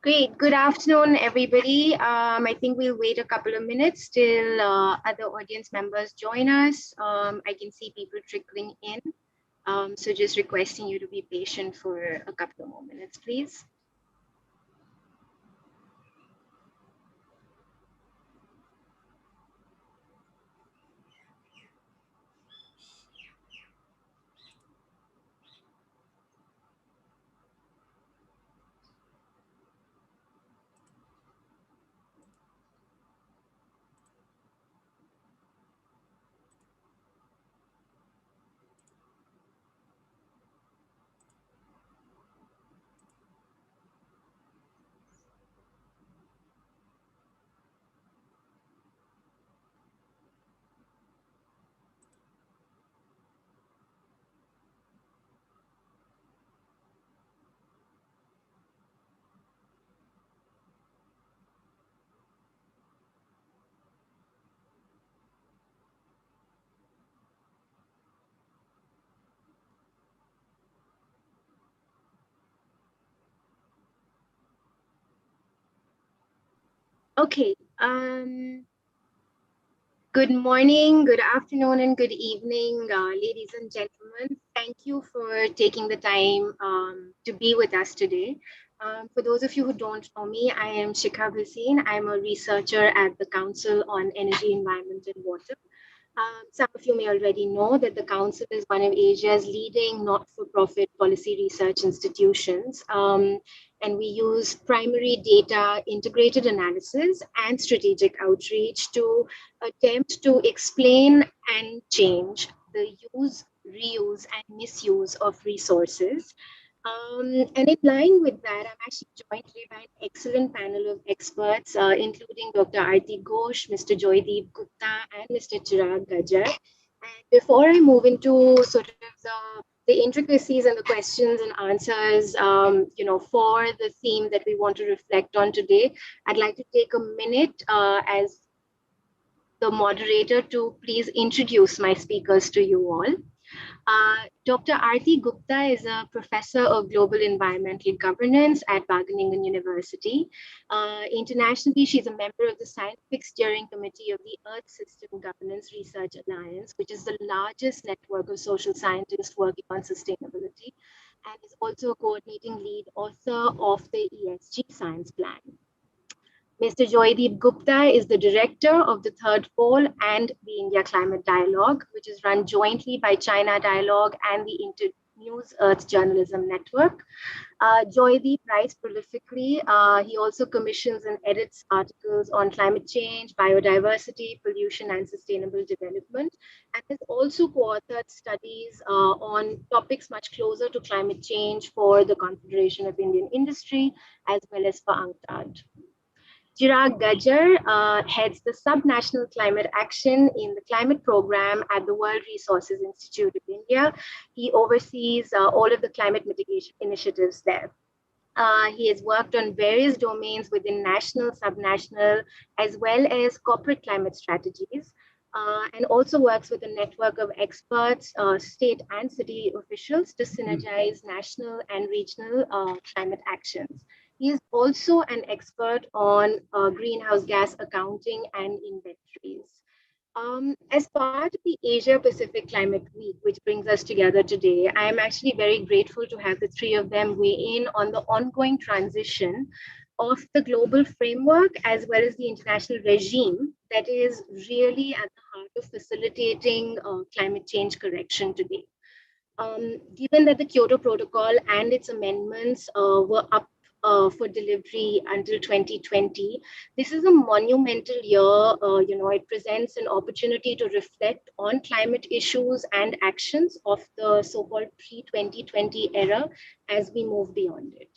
Great. Good afternoon, everybody. I think we'll wait a couple of minutes till other audience members join us. I can see people trickling in. So just requesting you to be patient for a couple of more minutes, please. Okay. Good morning, good afternoon, and good evening, ladies and gentlemen. Thank you for taking the time to be with us today. For those of you who don't know me, I am Shikha Bhasin. I'm a researcher at the Council on Energy, Environment, and Water. Some of you may already know that the Council is one of Asia's leading not-for-profit policy research institutions. And we use primary data, integrated analysis, and strategic outreach to attempt to explain and change the use, reuse, and misuse of resources. And in line with that, I'm actually joined today by an excellent panel of experts, including Dr. Aarti Ghosh, Mr. Joydeep Gupta, and Mr. Chirag Gajjar. And before I move into sort of the intricacies and the questions and answers, for the theme that we want to reflect on today, I'd like to take a minute as the moderator to please introduce my speakers to you all. Dr. Aarti Gupta is a professor of global environmental governance at Wageningen University. Internationally, she's a member of the Scientific Steering Committee of the Earth System Governance Research Alliance, which is the largest network of social scientists working on sustainability, and is also a coordinating lead author of the ESG Science Plan. Mr. Joydeep Gupta is the director of the Third Pole and the India Climate Dialogue, which is run jointly by China Dialogue and the News Earth Journalism Network. Joydeep writes prolifically. He also commissions and edits articles on climate change, biodiversity, pollution, and sustainable development, and has also co-authored studies on topics much closer to climate change for the Confederation of Indian Industry, as well as for UNCTAD. Chirag Gajjar heads the Subnational Climate Action in the Climate Program at the World Resources Institute of India. He oversees all of the climate mitigation initiatives there. He has worked on various domains within national, subnational, as well as corporate climate strategies, and also works with a network of experts, state and city officials to synergize national and regional climate actions. He is also an expert on greenhouse gas accounting and inventories. As part of the Asia Pacific Climate Week, which brings us together today, I am actually very grateful to have the three of them weigh in on the ongoing transition of the global framework as well as the international regime that is really at the heart of facilitating climate change correction today. Given that the Kyoto Protocol and its amendments were up for delivery until 2020. This is a monumental year. It presents an opportunity to reflect on climate issues and actions of the so-called pre-2020 era as we move beyond it.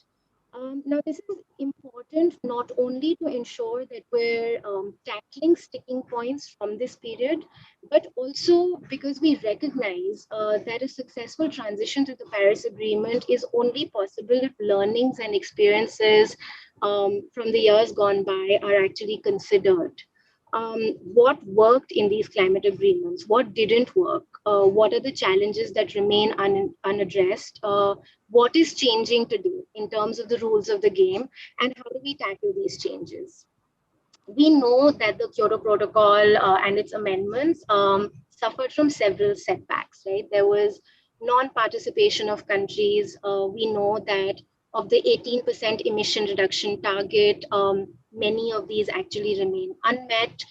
Now, this is important not only to ensure that we're tackling sticking points from this period, but also because we recognize that a successful transition to the Paris Agreement is only possible if learnings and experiences from the years gone by are actually considered. What worked in these climate agreements? What didn't work? What are the challenges that remain unaddressed? What is changing today in terms of the rules of the game? And how do we tackle these changes? We know that the Kyoto Protocol and its amendments suffered from several setbacks, right? There was non-participation of countries. We know that of the 18% emission reduction target, many of these actually remain unmet.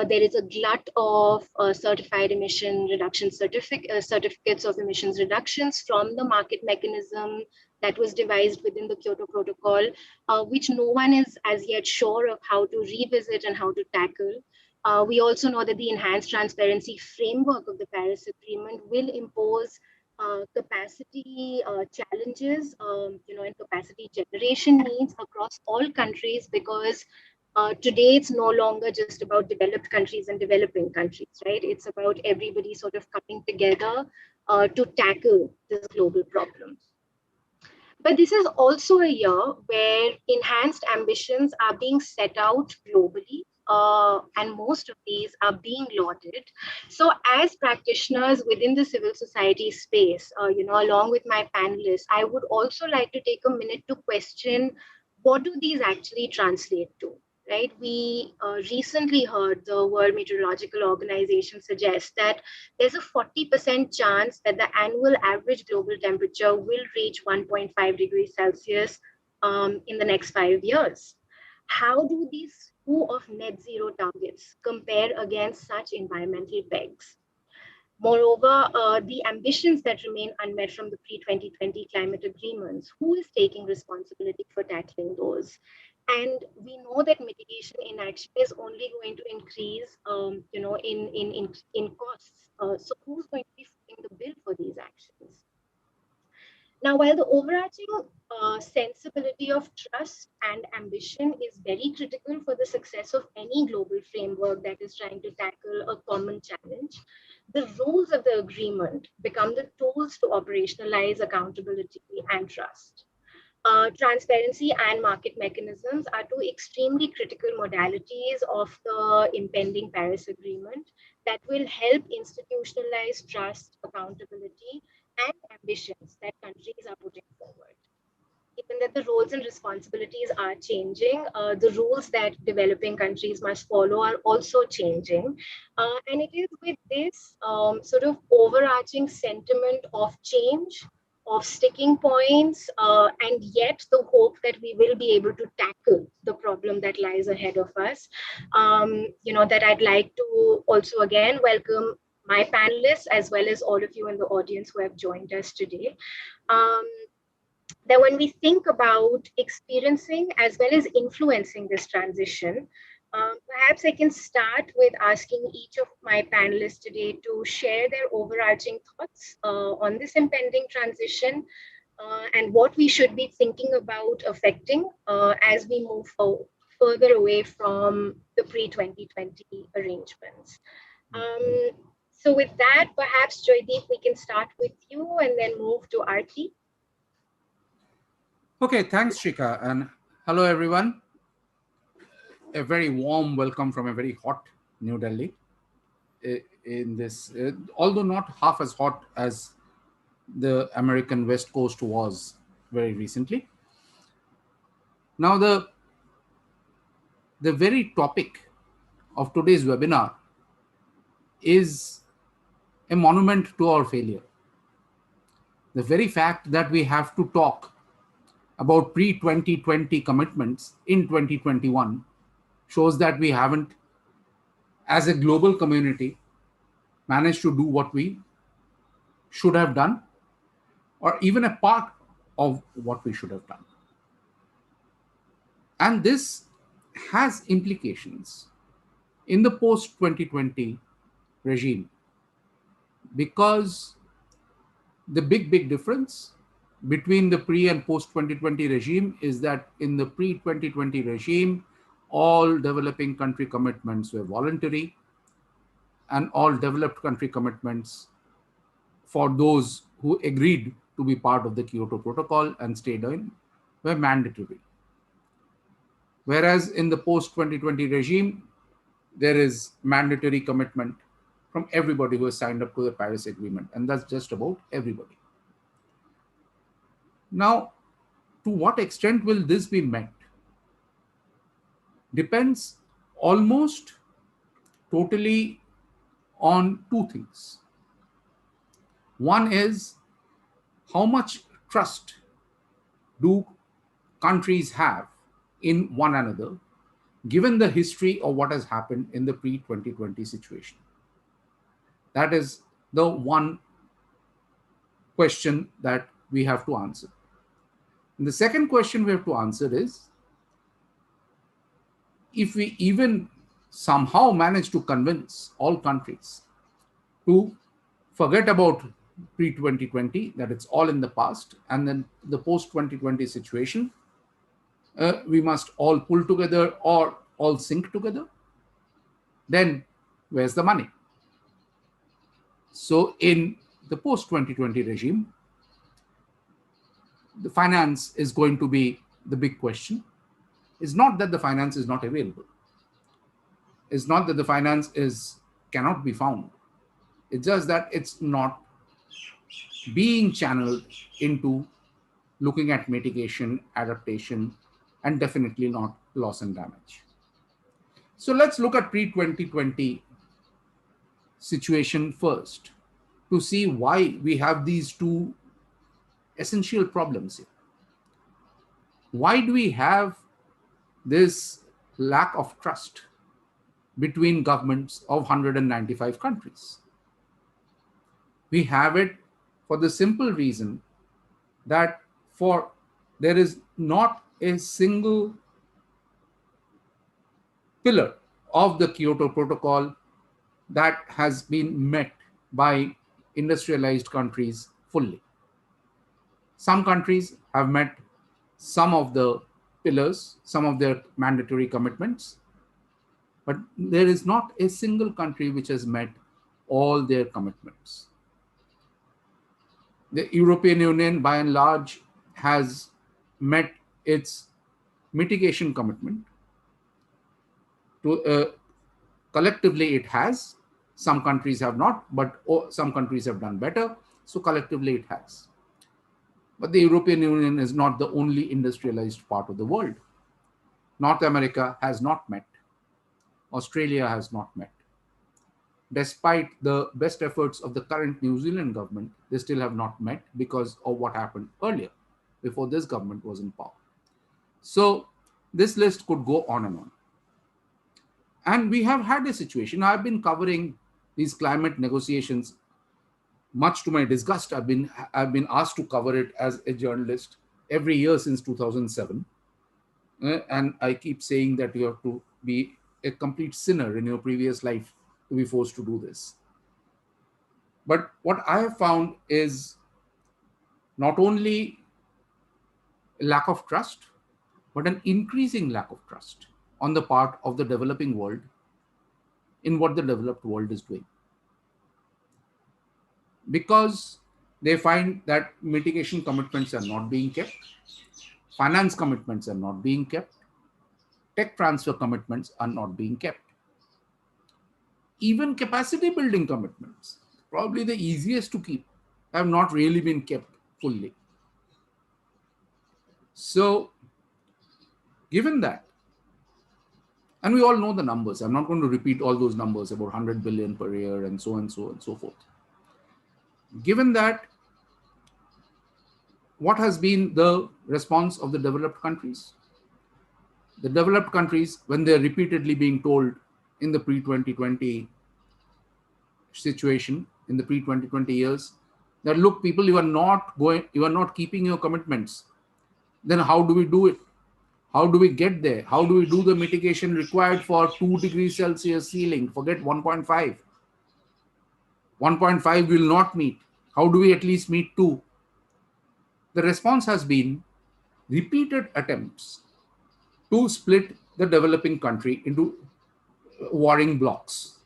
There is a glut of certified emission reduction certificates of emissions reductions from the market mechanism that was devised within the Kyoto Protocol, which no one is as yet sure of how to revisit and how to tackle. We also know that the enhanced transparency framework of the Paris Agreement will impose capacity challenges, and capacity generation needs across all countries, because today it's no longer just about developed countries and developing countries, right? It's about everybody sort of coming together to tackle this global problem. But this is also a year where enhanced ambitions are being set out globally, and most of these are being lauded. So, as practitioners within the civil society space, along with my panelists, I would also like to take a minute to question, what do these actually translate to? Right? We recently heard the World Meteorological Organization suggest that there's a 40% chance that the annual average global temperature will reach 1.5 degrees Celsius in the next 5 years. How do these two of net zero targets compare against such environmental pegs? Moreover, the ambitions that remain unmet from the pre-2020 climate agreements, who is taking responsibility for tackling those? And we know that mitigation inaction is only going to increase, in costs. So who's going to be footing the bill for these actions? Now, while the overarching sensibility of trust and ambition is very critical for the success of any global framework that is trying to tackle a common challenge, the rules of the agreement become the tools to operationalize accountability and trust. Transparency and market mechanisms are two extremely critical modalities of the impending Paris Agreement that will help institutionalize trust, accountability, and ambitions that countries are putting forward. Given that the roles and responsibilities are changing, the rules that developing countries must follow are also changing. And it is with this sort of overarching sentiment of change, of sticking points, and yet the hope that we will be able to tackle the problem that lies ahead of us, that I'd like to also again welcome my panelists as well as all of you in the audience who have joined us today. That when we think about experiencing as well as influencing this transition, perhaps I can start with asking each of my panelists today to share their overarching thoughts on this impending transition, and what we should be thinking about affecting as we move further away from the pre-2020 arrangements. So with that, perhaps Joydeep, we can start with you and then move to Aarti. Okay, thanks, Shika, and hello, everyone. A very warm welcome from a very hot New Delhi. In this, although not half as hot as the American West Coast was very recently. Now, the very topic of today's webinar is a monument to our failure. The very fact that we have to talk about pre-2020 commitments in 2021 shows that we haven't, as a global community, managed to do what we should have done, or even a part of what we should have done. And this has implications in the post-2020 regime, because the big difference between the pre and post-2020 regime is that in the pre-2020 regime, all developing country commitments were voluntary, and all developed country commitments for those who agreed to be part of the Kyoto Protocol and stayed in were mandatory. Whereas in the post-2020 regime, there is mandatory commitment from everybody who has signed up to the Paris Agreement, and that's just about everybody. Now, to what extent will this be met depends almost totally on two things. One is how much trust do countries have in one another, given the history of what has happened in the pre-2020 situation. That is the one question that we have to answer. And the second question we have to answer is, if we even somehow manage to convince all countries to forget about pre-2020, that it's all in the past, and then the post-2020 situation, we must all pull together or all sync together, then where's the money? So in the post-2020 regime, the finance is going to be the big question. It's not that the finance is not available. It's not that the finance cannot be found. It's just that it's not being channeled into looking at mitigation, adaptation, and definitely not loss and damage. So let's look at pre-2020 situation first to see why we have these two essential problems here. Why do we have this lack of trust between governments of 195 countries? We have it for the simple reason that there is not a single pillar of the Kyoto Protocol that has been met by industrialized countries fully. Some countries have met some of the pillars, some of their mandatory commitments, but there is not a single country which has met all their commitments. The European Union, by and large, has met its mitigation commitment. Collectively, it has. Some countries have not, but some countries have done better. So collectively, it has. But the European Union is not the only industrialized part of the world. North America has not met. Australia has not met. Despite the best efforts of the current New Zealand government, they still have not met because of what happened earlier, before this government was in power. So this list could go on and on. And we have had a situation. I've been covering these climate negotiations. Much to my disgust, I've been asked to cover it as a journalist every year since 2007. And I keep saying that you have to be a complete sinner in your previous life to be forced to do this. But what I have found is not only a lack of trust, but an increasing lack of trust on the part of the developing world in what the developed world is doing. Because they find that mitigation commitments are not being kept, finance commitments are not being kept, tech transfer commitments are not being kept. Even capacity building commitments, probably the easiest to keep, have not really been kept fully. So, given that, and we all know the numbers, I'm not going to repeat all those numbers about 100 billion per year and so and so and so forth. Given that, what has been the response of the developed countries? The developed countries, when they're repeatedly being told in the pre-2020 situation, in the pre-2020 years, that look, people, you are not keeping your commitments. Then how do we do it? How do we get there? How do we do the mitigation required for 2 degrees Celsius ceiling? Forget 1.5. 1.5 will not meet. How do we at least meet 2? The response has been repeated attempts to split the developing country into warring blocks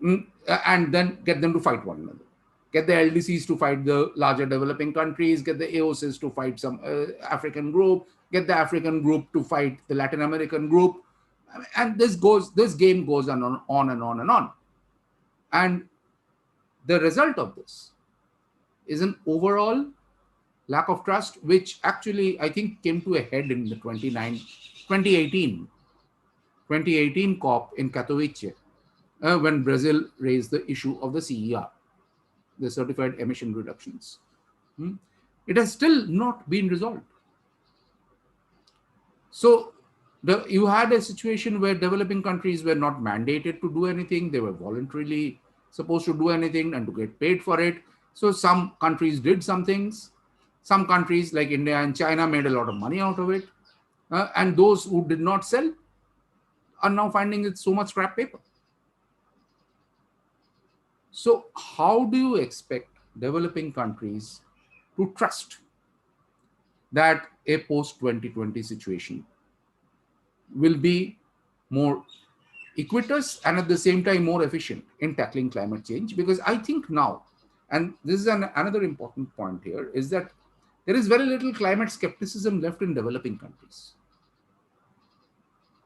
and then get them to fight one another. Get the LDCs to fight the larger developing countries, get the AOCs to fight some African group, get the African group to fight the Latin American group, And this game goes on and on and on. And the result of this is an overall lack of trust, which actually I think came to a head in the 2018 COP in Katowice, when Brazil raised the issue of the CER, the certified emission reductions. Hmm? It has still not been resolved. So you had a situation where developing countries were not mandated to do anything. They were voluntarily supposed to do anything and to get paid for it. So some countries did some things. Some countries like India and China made a lot of money out of it. And those who did not sell are now finding it so much scrap paper. So how do you expect developing countries to trust that a post-2020 situation will be more equitous and at the same time more efficient in tackling climate change? Because I think now, and this is another important point here, is that there is very little climate skepticism left in developing countries.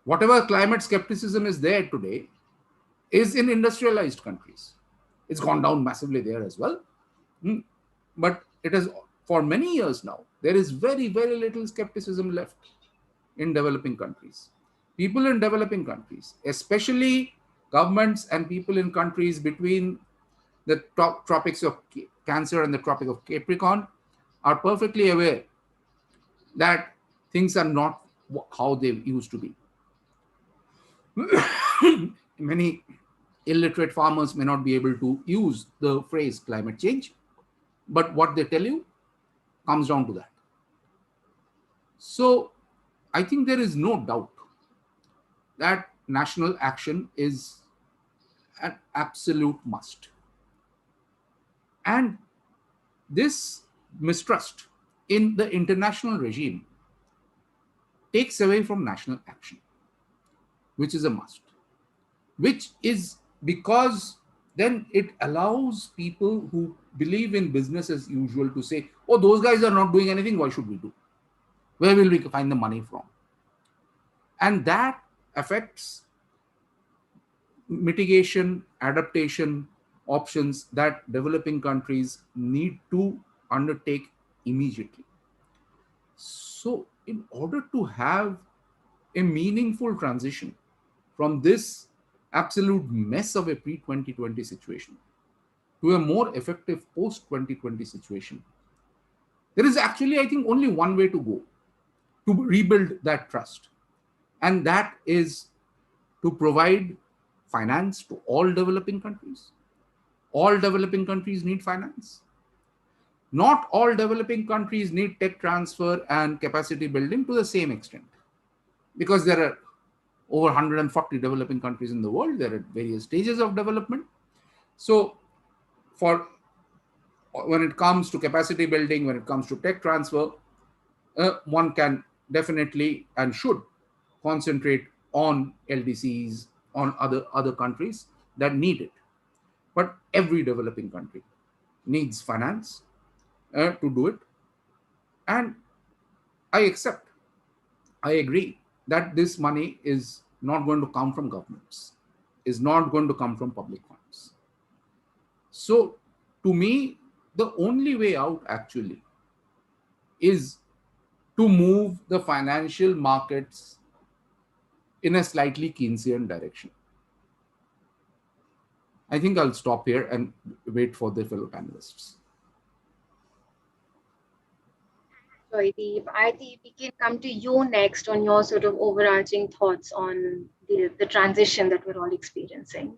Whatever climate skepticism is there today is in industrialized countries. It's gone down massively there as well. But it is, for many years now, there is very, very little skepticism left in developing countries. People in developing countries, especially governments and people in countries between the tropics of Cancer and the Tropic of Capricorn, are perfectly aware that things are not how they used to be. Many illiterate farmers may not be able to use the phrase climate change, but what they tell you comes down to that. So I think there is no doubt that national action is an absolute must. And this mistrust in the international regime takes away from national action, which is a must, which is because then it allows people who believe in business as usual to say, oh, those guys are not doing anything, why should we do? Where will we find the money from? And that affects mitigation, adaptation options that developing countries need to undertake immediately. So, in order to have a meaningful transition from this absolute mess of a pre-2020 situation to a more effective post-2020 situation, there is actually, I think, only one way to go to rebuild that trust. And that is to provide finance to all developing countries. All developing countries need finance. Not all developing countries need tech transfer and capacity building to the same extent, because there are over 140 developing countries in the world. They're at various stages of development. So for when it comes to capacity building, when it comes to tech transfer, one can definitely and should concentrate on LDCs, on other countries that need it. But every developing country needs finance to do it. And I accept, I agree that this money is not going to come from governments, is not going to come from public funds. So to me, the only way out actually is to move the financial markets in a slightly Keynesian direction. I think I'll stop here and wait for the fellow panelists. Joydeep, I think we can come to you next on your sort of overarching thoughts on the transition that we're all experiencing.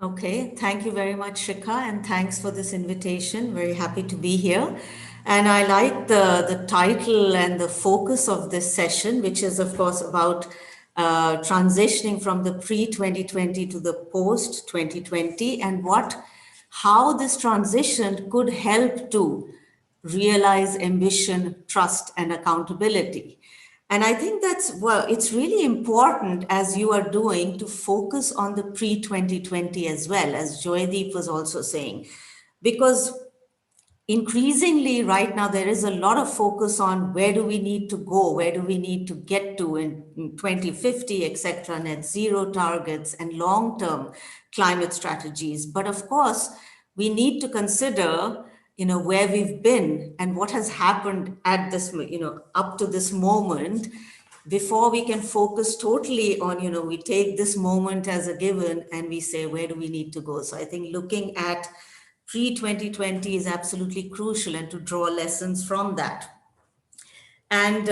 Okay, thank you very much, Shikha, and thanks for this invitation. Very happy to be here. And I like the title and the focus of this session, which is, of course, about transitioning from the pre-2020 to the post-2020 and how this transition could help to realize ambition, trust, and accountability. And I think it's really important, as you are doing, to focus on the pre-2020 as well, as Joydeep was also saying, because increasingly right now there is a lot of focus on where do we need to go, where do we need to get to in 2050, etc., net zero targets and long-term climate strategies. But of course, we need to consider, where we've been and what has happened at this, up to this moment, before we can focus totally on, we take this moment as a given and we say, where do we need to go? So I think looking at pre-2020 is absolutely crucial, and to draw lessons from that. And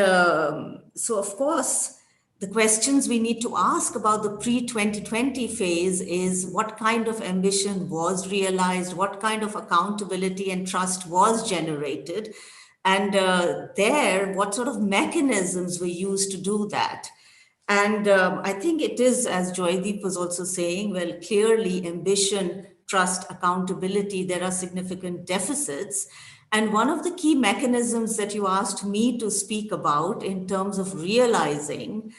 so, of course, the questions we need to ask about the pre-2020 phase is what kind of ambition was realized, what kind of accountability and trust was generated, and what sort of mechanisms were used to do that. And I think it is, as Joydeep was also saying, well, clearly ambition, trust, accountability, there are significant deficits. And one of the key mechanisms that you asked me to speak about in terms of realizing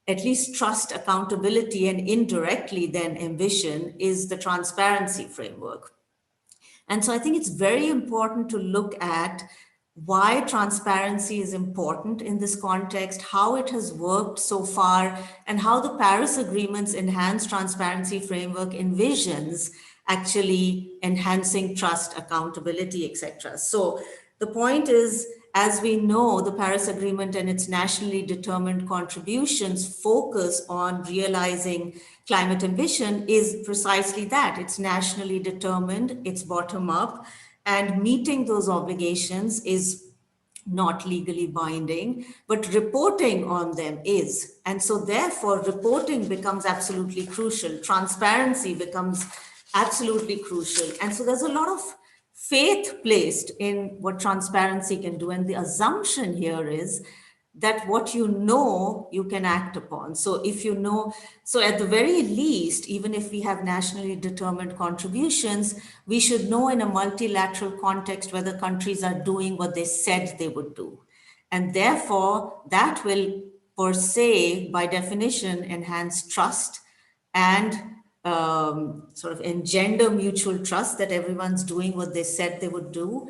at least trust, accountability, and indirectly then ambition is the transparency framework. And so I think it's very important to look at why transparency is important in this context, how it has worked so far, and how the Paris Agreement's enhanced transparency framework envisions actually enhancing trust, accountability, etc. So the point is, as we know, the Paris Agreement and its nationally determined contributions focus on realizing climate ambition is precisely that. It's nationally determined, it's bottom up, and meeting those obligations is not legally binding, but reporting on them is. And so therefore, reporting becomes absolutely crucial. Transparency becomes absolutely crucial. And so there's a lot of faith placed in what transparency can do. And the assumption here is that what you know, you can act upon. So if you know, so at the very least, even if we have nationally determined contributions, we should know in a multilateral context whether countries are doing what they said they would do. And therefore, that will per se, by definition, enhance trust and sort of engender mutual trust that everyone's doing what they said they would do,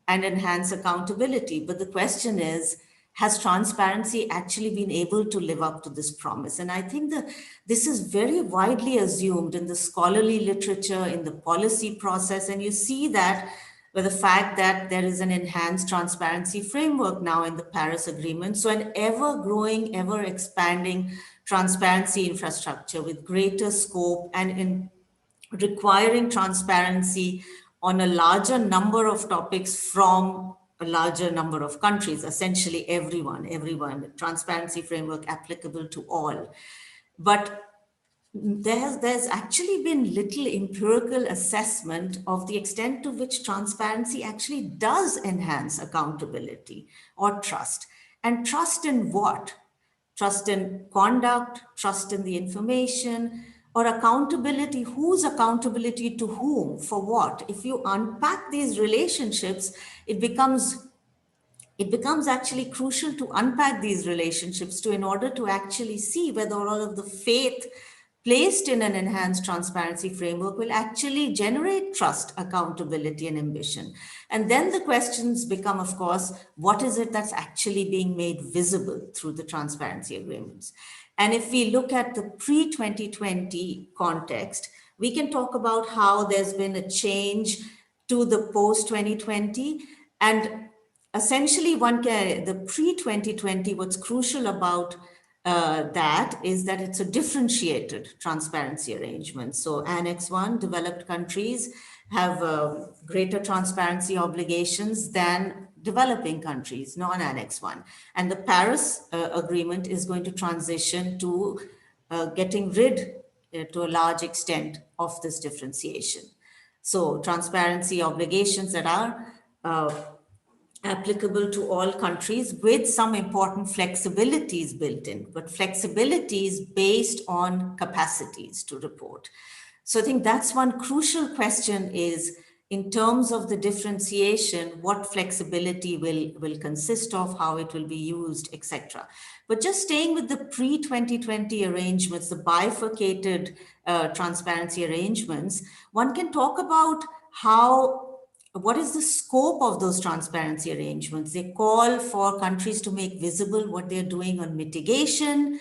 and enhance accountability. But the question is, has transparency actually been able to live up to this promise? And I think that this is very widely assumed in the scholarly literature, in the policy process, and you see that with the fact that there is an enhanced transparency framework now in the Paris Agreement. So an ever-growing, ever-expanding transparency infrastructure with greater scope and in requiring transparency on a larger number of topics from a larger number of countries, essentially everyone, transparency framework applicable to all. But there's actually been little empirical assessment of the extent to which transparency actually does enhance accountability or trust. And trust in what? Trust in conduct, trust in the information, or accountability. Whose accountability to whom, for what? If you unpack these relationships, it becomes actually crucial to unpack these relationships in order to actually see whether all of the faith placed in an enhanced transparency framework will actually generate trust, accountability, and ambition. And then the questions become, of course, what is it that's actually being made visible through the transparency agreements? And if we look at the pre-2020 context, we can talk about how there's been a change to the post-2020. And essentially, the pre-2020, what's crucial about that is that it's a differentiated transparency arrangement. So Annex 1, developed countries have greater transparency obligations than developing countries, non-Annex 1. And the Paris Agreement is going to transition to getting rid, to a large extent, of this differentiation. So transparency obligations that are applicable to all countries with some important flexibilities built in, but flexibilities based on capacities to report. So I think that's one crucial question is, in terms of the differentiation, what flexibility will consist of, how it will be used, etc. But just staying with the pre-2020 arrangements, the bifurcated transparency arrangements, one can talk about how what is the scope of those transparency arrangements? They call for countries to make visible what they're doing on mitigation,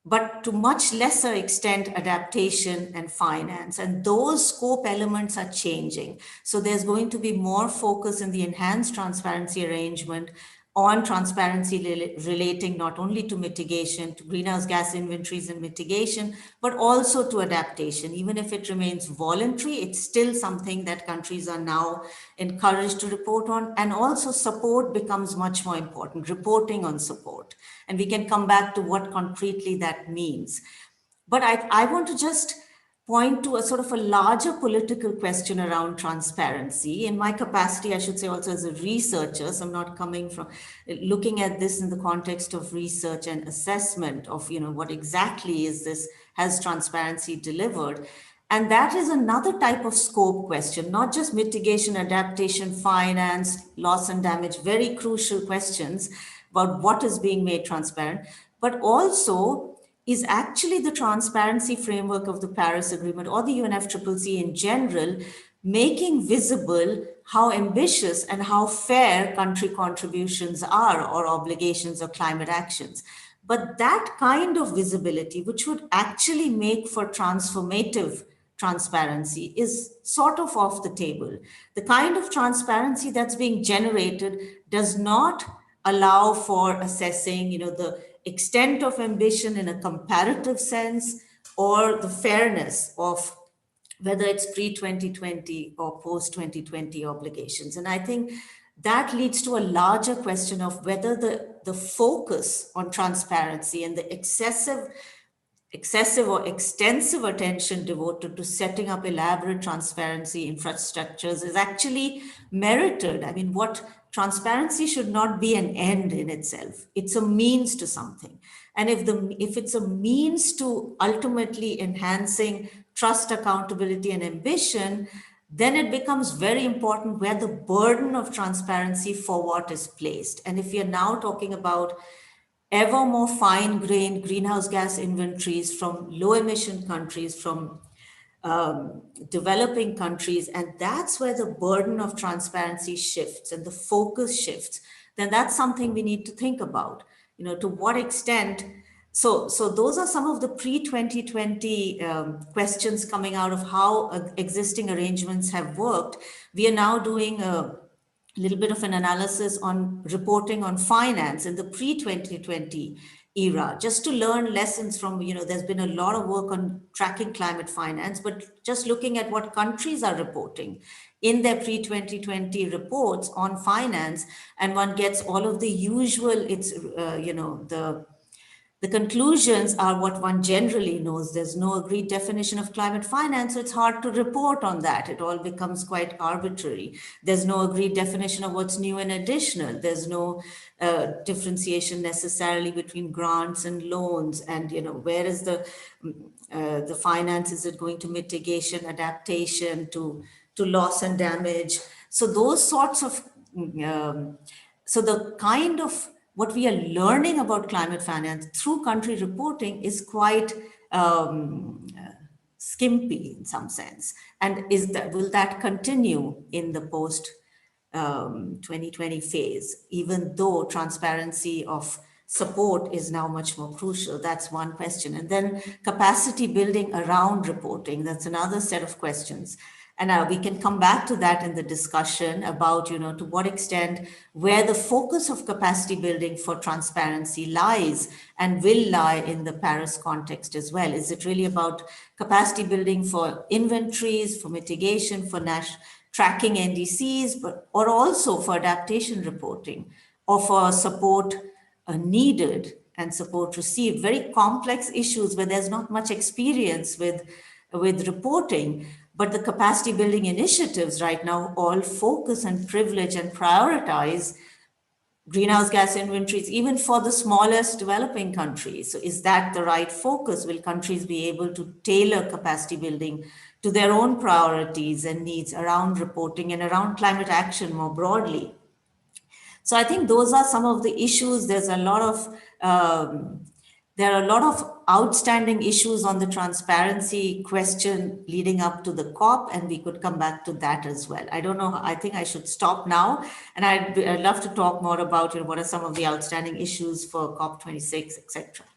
but to much lesser extent, adaptation and finance. And those scope elements are changing. So there's going to be more focus in the enhanced transparency arrangement on transparency relating not only to mitigation, to greenhouse gas inventories and mitigation, but also to adaptation. Even if it remains voluntary, it's still something that countries are now encouraged to report on. And also support becomes much more important, reporting on support. And we can come back to what concretely that means. But I want to just point to a sort of a larger political question around transparency. In my capacity, I should say also as a researcher, so I'm not coming from looking at this in the context of research and assessment of, what exactly is this, has transparency delivered? And that is another type of scope question, not just mitigation, adaptation, finance, loss and damage, very crucial questions about what is being made transparent, but also is actually the transparency framework of the Paris Agreement or the UNFCCC in general, making visible how ambitious and how fair country contributions are or obligations or climate actions. But that kind of visibility, which would actually make for transformative transparency, is sort of off the table. The kind of transparency that's being generated does not allow for assessing, the extent of ambition in a comparative sense, or the fairness of whether it's pre-2020 or post-2020 obligations. And I think that leads to a larger question of whether the focus on transparency and the excessive or extensive attention devoted to setting up elaborate transparency infrastructures is actually merited. I mean, what transparency should not be an end in itself. It's a means to something. And if it's a means to ultimately enhancing trust, accountability, and ambition, then it becomes very important where the burden of transparency for what is placed. And if we are now talking about ever more fine-grained greenhouse gas inventories from low-emission countries, from developing countries, and that's where the burden of transparency shifts and the focus shifts, then that's something we need to think about. To what extent. So those are some of the pre-2020 questions coming out of how existing arrangements have worked. We are now doing a little bit of an analysis on reporting on finance in the pre-2020 era, just to learn lessons from, there's been a lot of work on tracking climate finance, but just looking at what countries are reporting in their pre-2020 reports on finance, and one gets all of the usual, the conclusions are what one generally knows. There's no agreed definition of climate finance, so it's hard to report on that. It all becomes quite arbitrary. There's no agreed definition of what's new and additional. There's no differentiation necessarily between grants and loans. And, where is the finance? Is it going to mitigation, adaptation, to loss and damage? So those sorts of, so the kind of what we are learning about climate finance through country reporting is quite skimpy in some sense. And will that continue in the post 2020 phase, even though transparency of support is now much more crucial? That's one question. And then capacity building around reporting, that's another set of questions. And we can come back to that in the discussion about, to what extent, where the focus of capacity building for transparency lies and will lie in the Paris context as well. Is it really about capacity building for inventories, for mitigation, for tracking NDCs, or also for adaptation reporting, or for support needed and support received? Very complex issues where there's not much experience with reporting. But the capacity building initiatives right now all focus and privilege and prioritize greenhouse gas inventories, even for the smallest developing countries. So is that the right focus? Will countries be able to tailor capacity building to their own priorities and needs around reporting and around climate action more broadly? So I think those are some of the issues. There's a lot of There are a lot of outstanding issues on the transparency question leading up to the COP, and we could come back to that as well. I don't know, I think I should stop now, and I'd love to talk more about what are some of the outstanding issues for COP26, etc.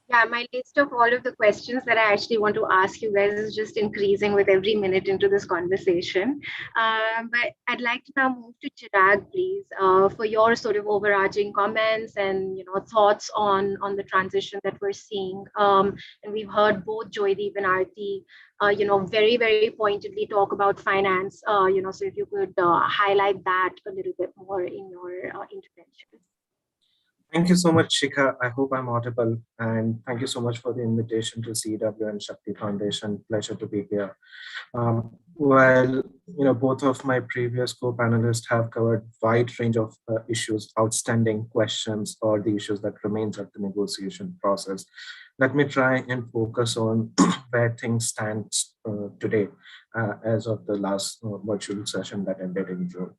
Yeah, my list of all of the questions that I actually want to ask you guys is just increasing with every minute into this conversation. But I'd like to now move to Chirag, please, for your sort of overarching comments and thoughts on the transition that we're seeing. And we've heard both Joydeep and Aarti, very very pointedly talk about finance. So if you could highlight that a little bit more in your intervention. Thank you so much, Shikha. I hope I'm audible. And thank you so much for the invitation to CW and Shakti Foundation. Pleasure to be here. While both of my previous co-panelists have covered wide range of issues, outstanding questions, or the issues that remains at the negotiation process, let me try and focus on where things stand today as of the last virtual session that ended in June.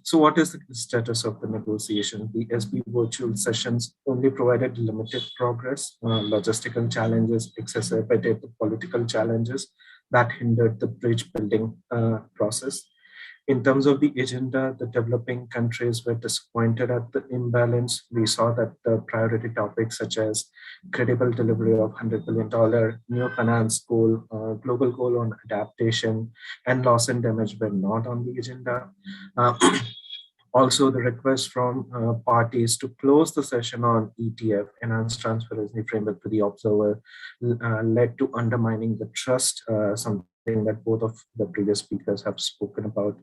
So what is the status of the negotiation? The SB virtual sessions only provided limited progress. Logistical challenges exacerbated the political challenges that hindered the bridge building process. In terms of the agenda, the developing countries were disappointed at the imbalance. We saw that the priority topics such as credible delivery of $100 billion, new finance goal, global goal on adaptation, and loss and damage were not on the agenda. Also, the request from parties to close the session on ETF, Enhanced Transparency Framework to the Observer, led to undermining the trust, something that both of the previous speakers have spoken about.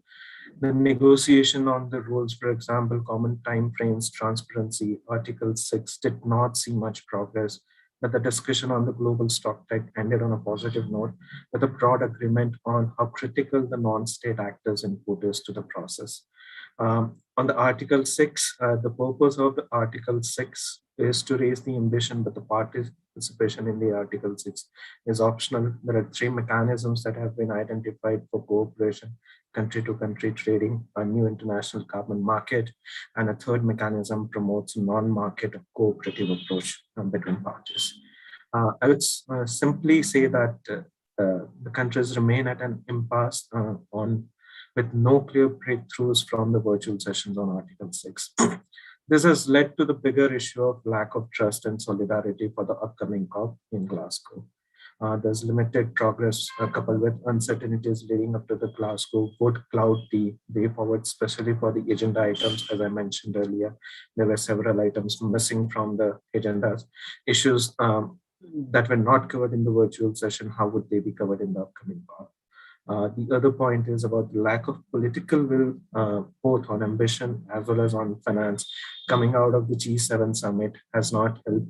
The negotiation on the rules, for example, common timeframes, transparency, Article 6 did not see much progress, but the discussion on the global stock tech ended on a positive note with a broad agreement on how critical the non-state actors' input is to the process. On the Article 6, the purpose of the Article 6 is to raise the ambition, but the participation in the Article 6 is optional. There are three mechanisms that have been identified for cooperation: country-to-country trading, a new international carbon market, and a third mechanism promotes a non-market cooperative approach between parties. I would simply say that the countries remain at an impasse with no clear breakthroughs from the virtual sessions on Article 6. This has led to the bigger issue of lack of trust and solidarity for the upcoming COP in Glasgow. There's limited progress coupled with uncertainties leading up to the Glasgow would cloud the way forward, especially for the agenda items. As I mentioned earlier, there were several items missing from the agendas. Issues that were not covered in the virtual session, how would they be covered in the upcoming COP? The other point is about the lack of political will, both on ambition as well as on finance, coming out of the G7 summit has not helped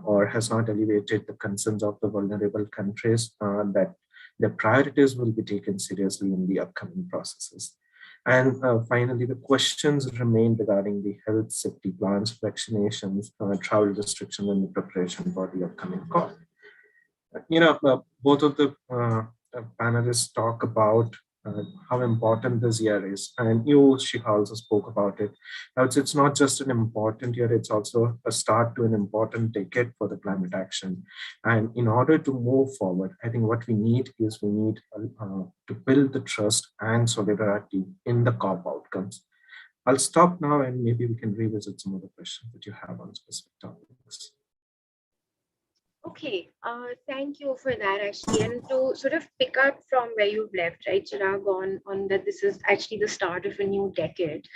or has not elevated the concerns of the vulnerable countries that their priorities will be taken seriously in the upcoming processes. And finally, the questions remain regarding the health safety plans, vaccinations, travel restrictions, and the preparation for the upcoming COP. Both of the panelists talk about how important this year is, and you, Shikha, also spoke about it. It's not just an important year, it's also a start to an important decade for the climate action. And in order to move forward, I think what we need to build the trust and solidarity in the COP outcomes. I'll stop now and maybe we can revisit some of the questions that you have on specific topics. Okay, thank you for that, actually. And to sort of pick up from where you've left, right, Chirag, on that this is actually the start of a new decade.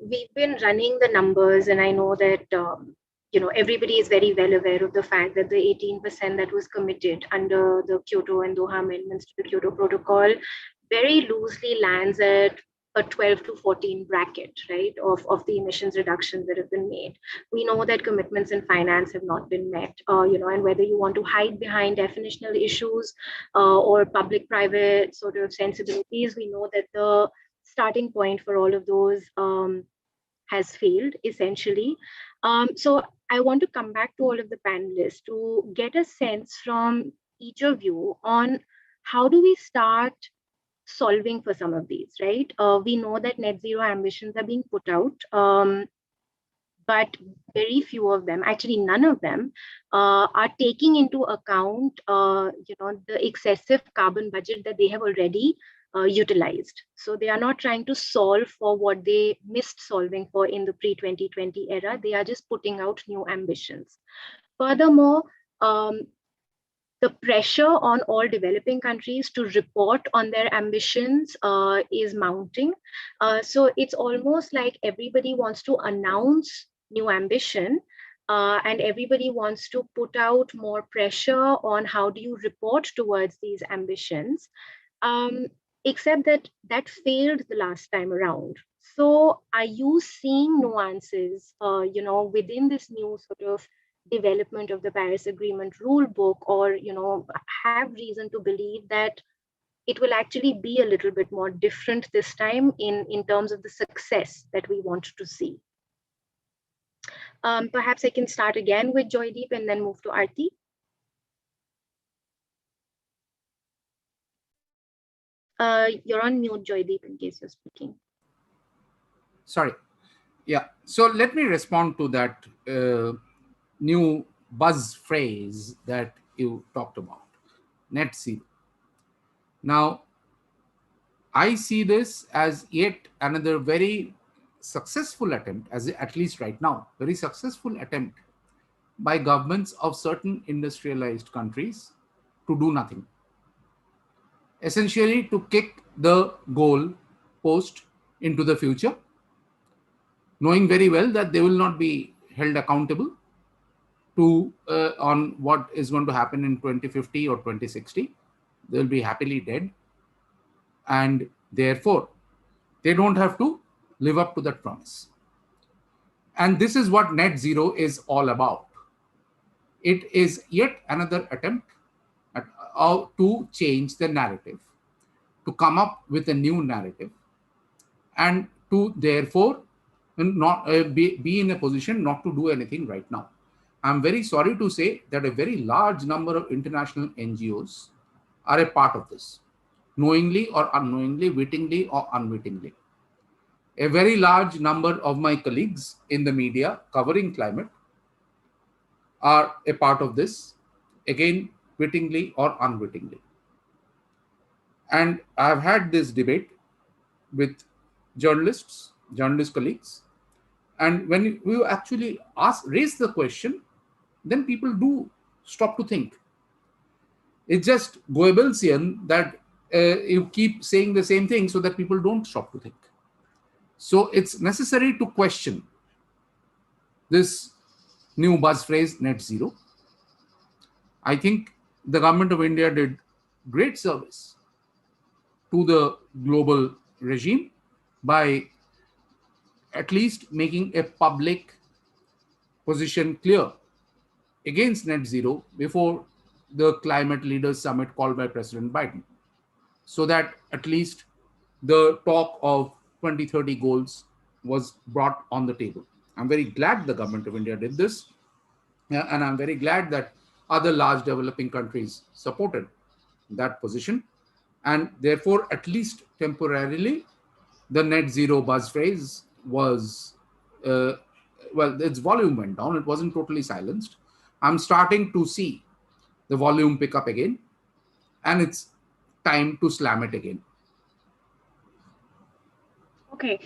We've been running the numbers, and I know that everybody is very well aware of the fact that the 18% that was committed under the Kyoto and Doha amendments to the Kyoto Protocol very loosely lands at a 12 to 14 bracket, right, of the emissions reductions that have been made. We know that commitments in finance have not been met, and whether you want to hide behind definitional issues or public-private sort of sensibilities, we know that the starting point for all of those has failed, essentially. So I want to come back to all of the panelists to get a sense from each of you on how do we start solving for some of these, right? We know that net zero ambitions are being put out, but very few of them, actually none of them, are taking into account, the excessive carbon budget that they have already utilized. So they are not trying to solve for what they missed solving for in the pre-2020 era. They are just putting out new ambitions. Furthermore, um, the pressure on all developing countries to report on their ambitions is mounting. So it's almost like everybody wants to announce new ambition, and everybody wants to put out more pressure on how do you report towards these ambitions. Um, Except that that failed the last time around. So are you seeing nuances, within this new sort of development of the Paris Agreement rule book, or have reason to believe that it will actually be a little bit more different this time in terms of the success that we want to see? Perhaps I can start again with Joydeep and then move to Aarti. You're on mute, Joydeep, in case you're speaking. Sorry. Yeah. So let me respond to that new buzz phrase that you talked about, net zero. Now, I see this as yet another very successful attempt, as at least right now, very successful attempt by governments of certain industrialized countries to do nothing. Essentially, to kick the goal post into the future, knowing very well that they will not be held accountable to on what is going to happen in 2050 or 2060. They will be happily dead, and therefore they don't have to live up to that promise. And this is what net zero is all about. It is yet another attempt at how to change the narrative, to come up with a new narrative, and to therefore not be in a position not to do anything right now. I'm very sorry to say that a very large number of international NGOs are a part of this, knowingly or unknowingly, wittingly or unwittingly. A very large number of my colleagues in the media covering climate are a part of this, again, wittingly or unwittingly. And I've had this debate with journalist colleagues. And when you actually raise the question, then people do stop to think. It's just Goebbelsian that you keep saying the same thing so that people don't stop to think. So it's necessary to question this new buzz phrase, net zero. I think the government of India did great service to the global regime by at least making a public position clear against net zero before the climate leaders summit called by President Biden, so that at least the talk of 2030 goals was brought on the table. I'm very glad the government of India did this, and I'm very glad that other large developing countries supported that position. And therefore, at least temporarily, the net zero buzz phrase was, its volume went down. It wasn't totally silenced. I'm starting to see the volume pick up again, and it's time to slam it again. Okay,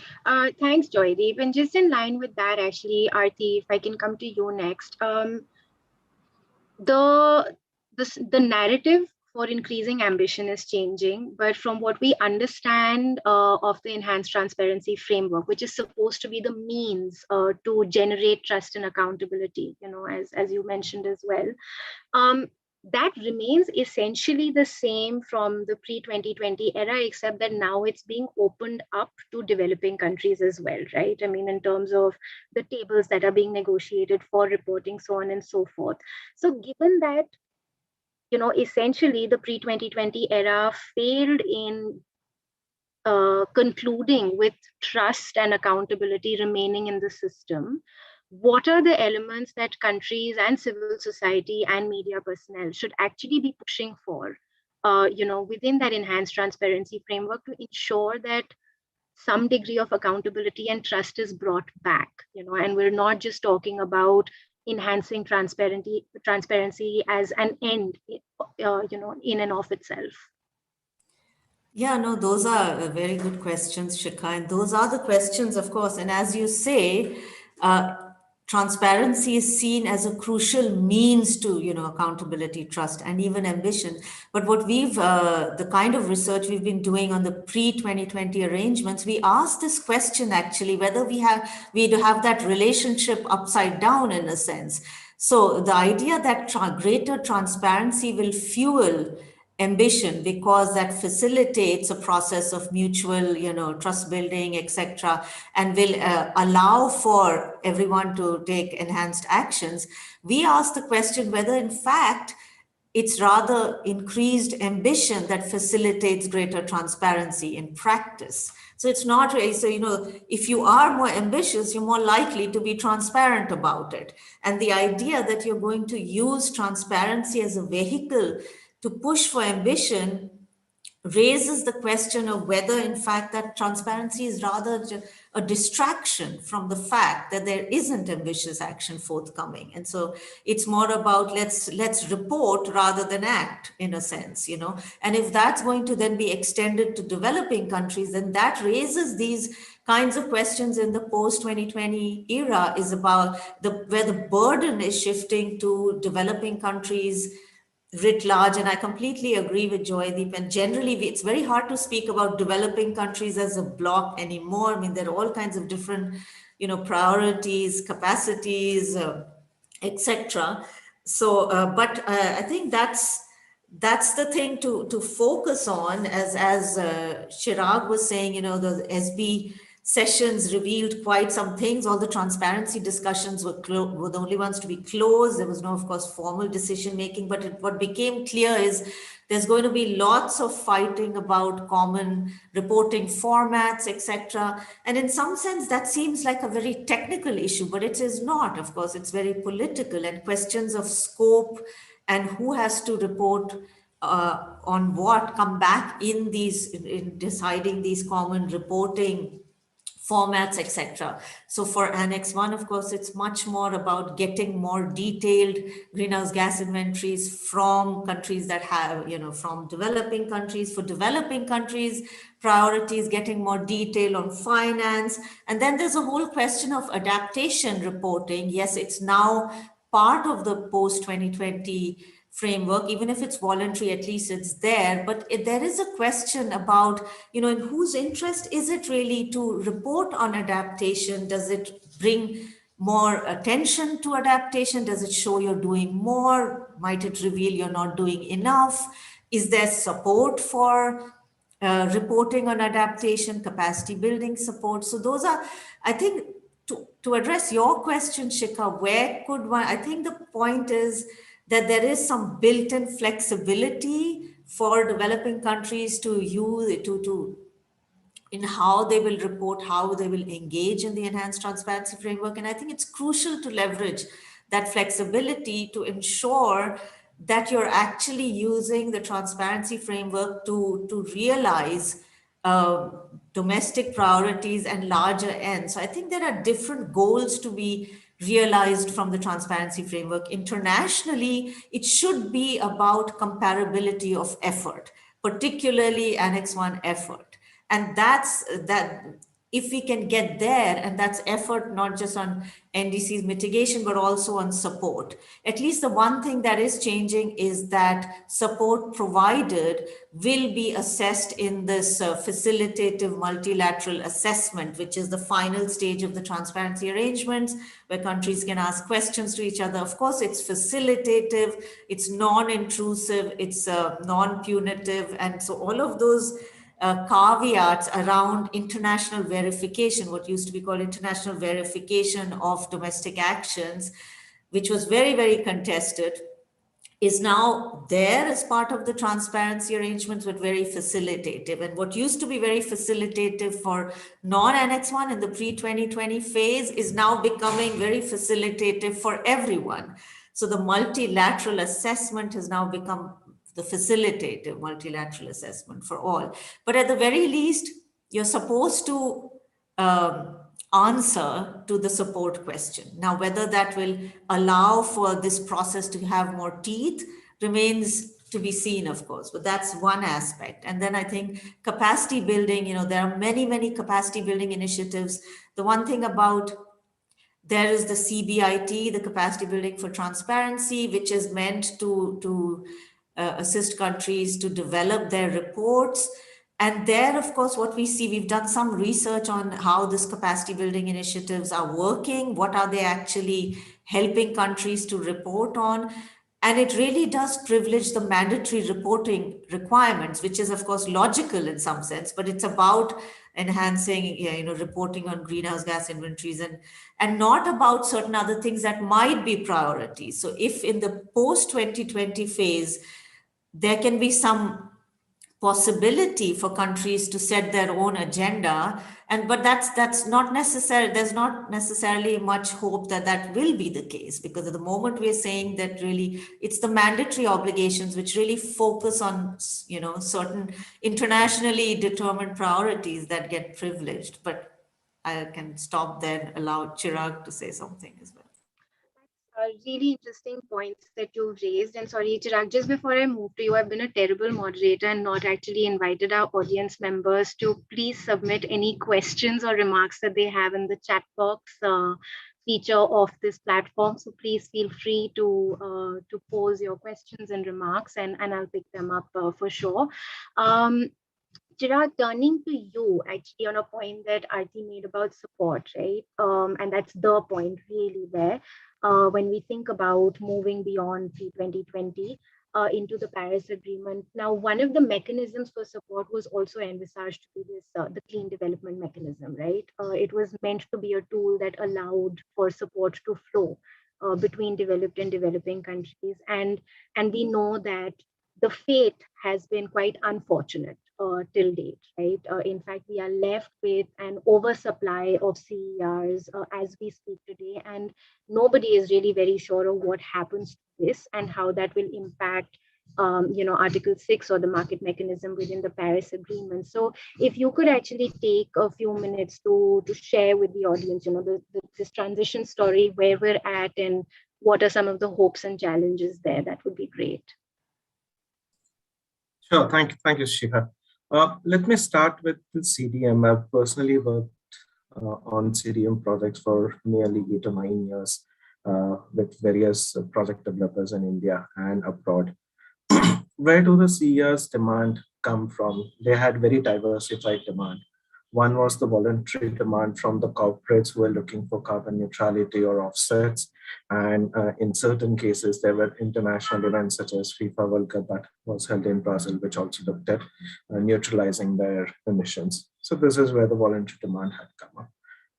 thanks, Joydeep. And just in line with that, actually, Aarti, if I can come to you next. The narrative for increasing ambition is changing, but from what we understand of the enhanced transparency framework, which is supposed to be the means to generate trust and accountability, as you mentioned as well, that remains essentially the same from the pre-2020 era, except that now it's being opened up to developing countries as well, right? I mean, in terms of the tables that are being negotiated for reporting, so on and so forth. So given that, essentially the pre-2020 era failed in concluding with trust and accountability remaining in the system, what are the elements that countries and civil society and media personnel should actually be pushing for, within that enhanced transparency framework to ensure that some degree of accountability and trust is brought back, and we're not just talking about enhancing transparency as an end, in and of itself. Yeah, no, those are very good questions, Shikha. And those are the questions, of course. And as you say, uh, transparency is seen as a crucial means to, accountability, trust, and even ambition. But what the kind of research we've been doing on the pre-2020 arrangements, we asked this question actually, whether we do have that relationship upside down in a sense. So the idea that greater transparency will fuel ambition because that facilitates a process of mutual trust building, etc., and will allow for everyone to take enhanced actions. We ask the question whether in fact it's rather increased ambition that facilitates greater transparency in practice. So it's not really, so, if you are more ambitious, you're more likely to be transparent about it. And the idea that you're going to use transparency as a vehicle to push for ambition raises the question of whether in fact that transparency is rather a distraction from the fact that there isn't ambitious action forthcoming. And so it's more about let's report rather than act, in a sense. And if that's going to then be extended to developing countries, then that raises these kinds of questions in the post-2020 era, is about where the burden is shifting to developing countries writ large. And I completely agree with Joydeep. And generally, it's very hard to speak about developing countries as a block anymore. I mean, there are all kinds of different, priorities, capacities, etc. So, but I think that's the thing to focus on, as Chirag was saying. The SB sessions revealed quite some things. All the transparency discussions were the only ones to be closed. There was no, of course, formal decision making, but what became clear is there's going to be lots of fighting about common reporting formats, etc. And in some sense, that seems like a very technical issue, but it is not. Of course, it's very political, and questions of scope and who has to report on what come back in deciding these common reporting formats, etc. So for Annex 1, of course, it's much more about getting more detailed greenhouse gas inventories from countries that have, from developing countries. For developing countries, priorities, getting more detail on finance. And then there's a whole question of adaptation reporting. Yes, it's now part of the post-2020 framework. Even if it's voluntary, at least it's there. But there is a question about, in whose interest is it really to report on adaptation? Does it bring more attention to adaptation? Does it show you're doing more? Might it reveal you're not doing enough? Is there support for reporting on adaptation, capacity building support? So those are, I think, to address your question, Shikha, where could one, I think the point is that there is some built-in flexibility for developing countries to use in how they will report, how they will engage in the enhanced transparency framework. And I think it's crucial to leverage that flexibility to ensure that you're actually using the transparency framework to realize domestic priorities and larger ends. So I think there are different goals to be realized from the transparency framework. Internationally, it should be about comparability of effort, particularly Annex 1 effort. And that's that. If we can get there, and that's effort not just on NDC's mitigation, but also on support. At least the one thing that is changing is that support provided will be assessed in this facilitative multilateral assessment, which is the final stage of the transparency arrangements, where countries can ask questions to each other. Of course, it's facilitative, it's non-intrusive, it's non-punitive, and so all of those caveats around international verification, what used to be called international verification of domestic actions, which was very, very contested, is now there as part of the transparency arrangements, but very facilitative. And what used to be very facilitative for non-Annex 1 in the pre-2020 phase is now becoming very facilitative for everyone. So the multilateral assessment has now become the facilitative multilateral assessment for all. But at the very least, you're supposed to answer to the support question. Now, whether that will allow for this process to have more teeth remains to be seen, of course, but that's one aspect. And then I think capacity building, there are many, many capacity building initiatives. The one thing about there is the CBIT, the Capacity Building for Transparency, which is meant to assist countries to develop their reports. And there, of course, what we see, we've done some research on how this capacity building initiatives are working, what are they actually helping countries to report on. And it really does privilege the mandatory reporting requirements, which is, of course, logical in some sense, but it's about enhancing, reporting on greenhouse gas inventories and not about certain other things that might be priorities. So if in the post-2020 phase, there can be some possibility for countries to set their own agenda, but that's not necessary. There's not necessarily much hope that that will be the case, because at the moment we're saying that really it's the mandatory obligations which really focus on certain internationally determined priorities that get privileged. But I can stop there and allow Chirag to say something as well. Really interesting points that you've raised. And sorry, Chirag, just before I move to you, I've been a terrible moderator and not actually invited our audience members to please submit any questions or remarks that they have in the chat box feature of this platform. So please feel free to pose your questions and remarks, and I'll pick them up for sure. Chirag, turning to you actually on a point that Aarti made about support, right? And that's the point really there. When we think about moving beyond pre-2020 into the Paris Agreement. Now, one of the mechanisms for support was also envisaged to be this, the clean development mechanism, right? It was meant to be a tool that allowed for support to flow between developed and developing countries. And we know that the fate has been quite unfortunate till date, right? In fact, we are left with an oversupply of CERs as we speak today, and nobody is really very sure of what happens to this and how that will impact Article 6 or the market mechanism within the Paris Agreement. So if you could actually take a few minutes to share with the audience, this transition story, where we're at and what are some of the hopes and challenges there, that would be great. Sure, thank you, Shikha. Let me start with the CDM. I've personally worked on CDM projects for nearly 8 or 9 years with various project developers in India and abroad. Where do the CERs demand come from? They had very diversified demand. One was the voluntary demand from the corporates who were looking for carbon neutrality or offsets. And in certain cases, there were international events such as FIFA World Cup that was held in Brazil, which also looked at neutralizing their emissions. So this is where the voluntary demand had come up.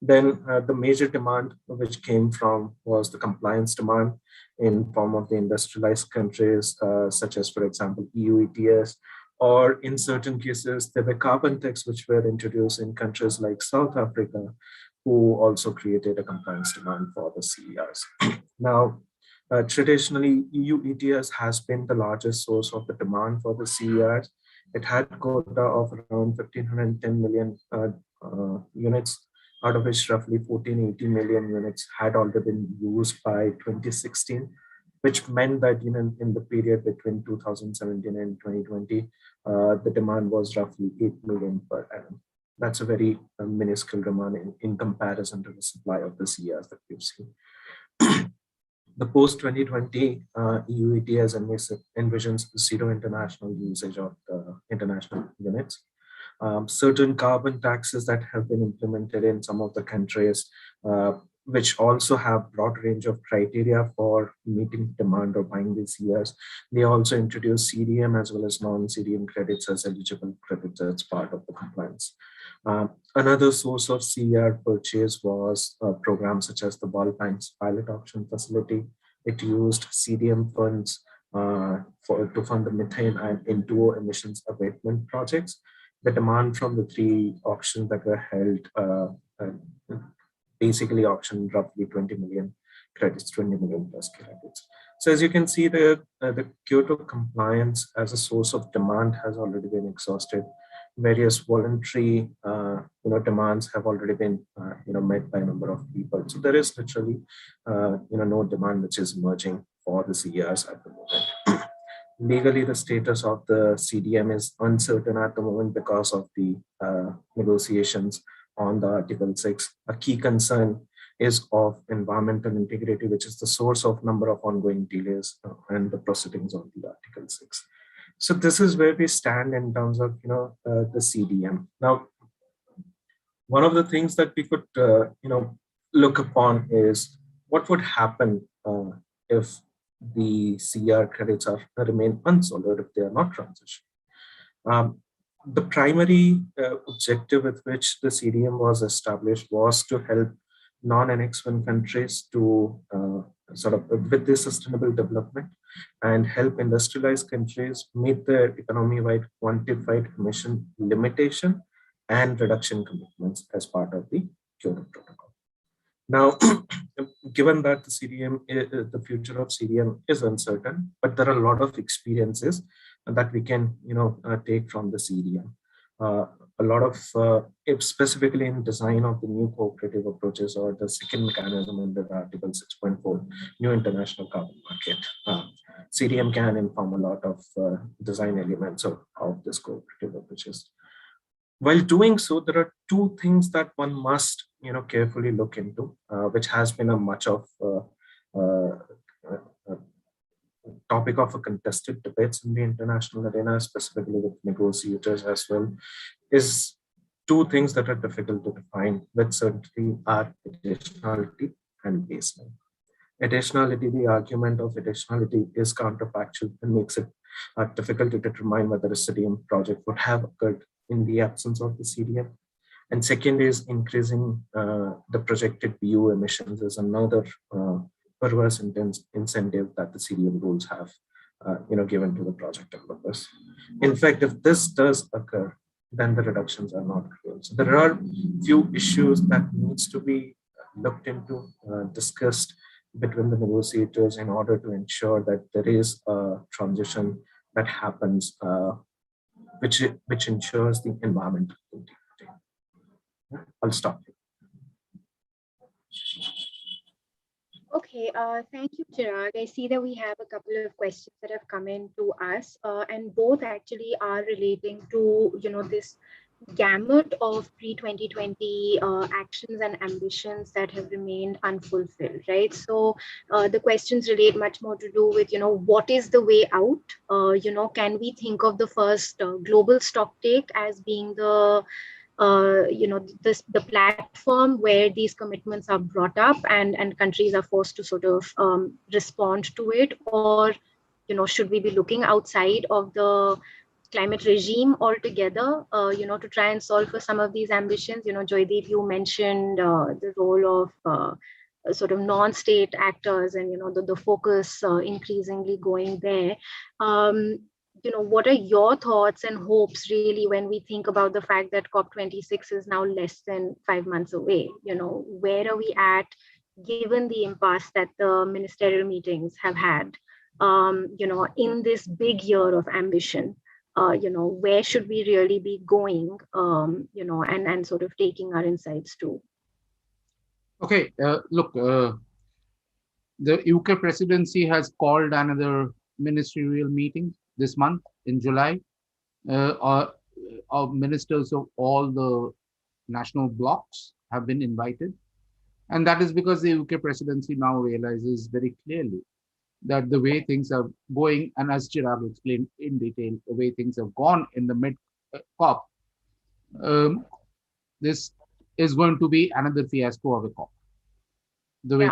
Then the major demand which came from was the compliance demand in form of the industrialized countries, such as, for example, EU ETS, or in certain cases, there were carbon tax which were introduced in countries like South Africa, who also created a compliance demand for the CERs. Now, traditionally, EU ETS has been the largest source of the demand for the CERs. It had a quota of around 1,510 million units, out of which roughly 1480 million units had already been used by 2016, which meant that in the period between 2017 and 2020, the demand was roughly 8 million per annum. That's a very minuscule demand in comparison to the supply of the CERs that we've seen. The post-2020 EU ETS envisions zero international usage of the international units. Certain carbon taxes that have been implemented in some of the countries, which also have broad range of criteria for meeting demand or buying these CERs. They also introduce CDM as well as non-CDM credits as eligible credits as part of the compliance. Another source of CER purchase was programs such as the World Bank's pilot auction facility. It used CDM funds to fund the methane and N2O emissions abatement projects. The demand from the 3 auctions that were held basically auctioned roughly 20 million credits, 20 million plus credits. So as you can see, the Kyoto compliance as a source of demand has already been exhausted. various voluntary demands have already been met by a number of people. So there is literally no demand which is emerging for the CERs at the moment. Legally, the status of the CDM is uncertain at the moment because of the negotiations on the Article 6. A key concern is of environmental integrity, which is the source of number of ongoing delays and the proceedings on the Article 6. So this is where we stand in terms of the CDM. Now, one of the things that we could look upon is what would happen if the CR credits remain unsold or if they are not transitioned. The primary objective with which the CDM was established was to help non-Annex 1 countries to with this sustainable development and help industrialized countries meet their economy-wide quantified emission limitation and reduction commitments as part of the Kyoto Protocol. Now, given that the future of CDM is uncertain, but there are a lot of experiences that we can, take from the CDM. A lot of, specifically in design of the new cooperative approaches or the second mechanism under Article 6.4, new international carbon market. CDM can inform a lot of design elements of this cooperative approaches. While doing so, there are two things that one must, carefully look into, which has been a much of topic of a contested debates in the international arena, specifically with negotiators as well, is two things that are difficult to define with certainty are additionality and baseline. Additionality, the argument of additionality is counterfactual and makes it difficult to determine whether a CDM project would have occurred in the absence of the CDM. And second is increasing the projected BU emissions is another perverse incentive that the CDM rules have given to the project developers. In fact, if this does occur, then the reductions are not clear. So there are few issues that needs to be looked into, discussed between the negotiators in order to ensure that there is a transition that happens, which ensures the environmental integrity. I'll stop here. Okay, thank you, Chirag. I see that we have a couple of questions that have come in to us, and both actually are relating to, this gamut of pre-2020 actions and ambitions that have remained unfulfilled, right? So the questions relate much more to do with, what is the way out? Can we think of the first global stocktake as being the the platform where these commitments are brought up and countries are forced to sort of respond to it, or should we be looking outside of the climate regime altogether, to try and solve for some of these ambitions? Joydeep, you mentioned the role of sort of non-state actors and the focus increasingly going there. What are your thoughts and hopes really when we think about the fact that COP26 is now less than 5 months away? Where are we at given the impasse that the ministerial meetings have had, in this big year of ambition? Where should we really be going, and sort of taking our insights to? Okay, look, the UK presidency has called another ministerial meeting this month in July. Our ministers of all the national blocs have been invited. And that is because the UK presidency now realizes very clearly that the way things are going, and as Chirag explained in detail, the way things have gone in the mid-COP, this is going to be another fiasco of a COP. The way,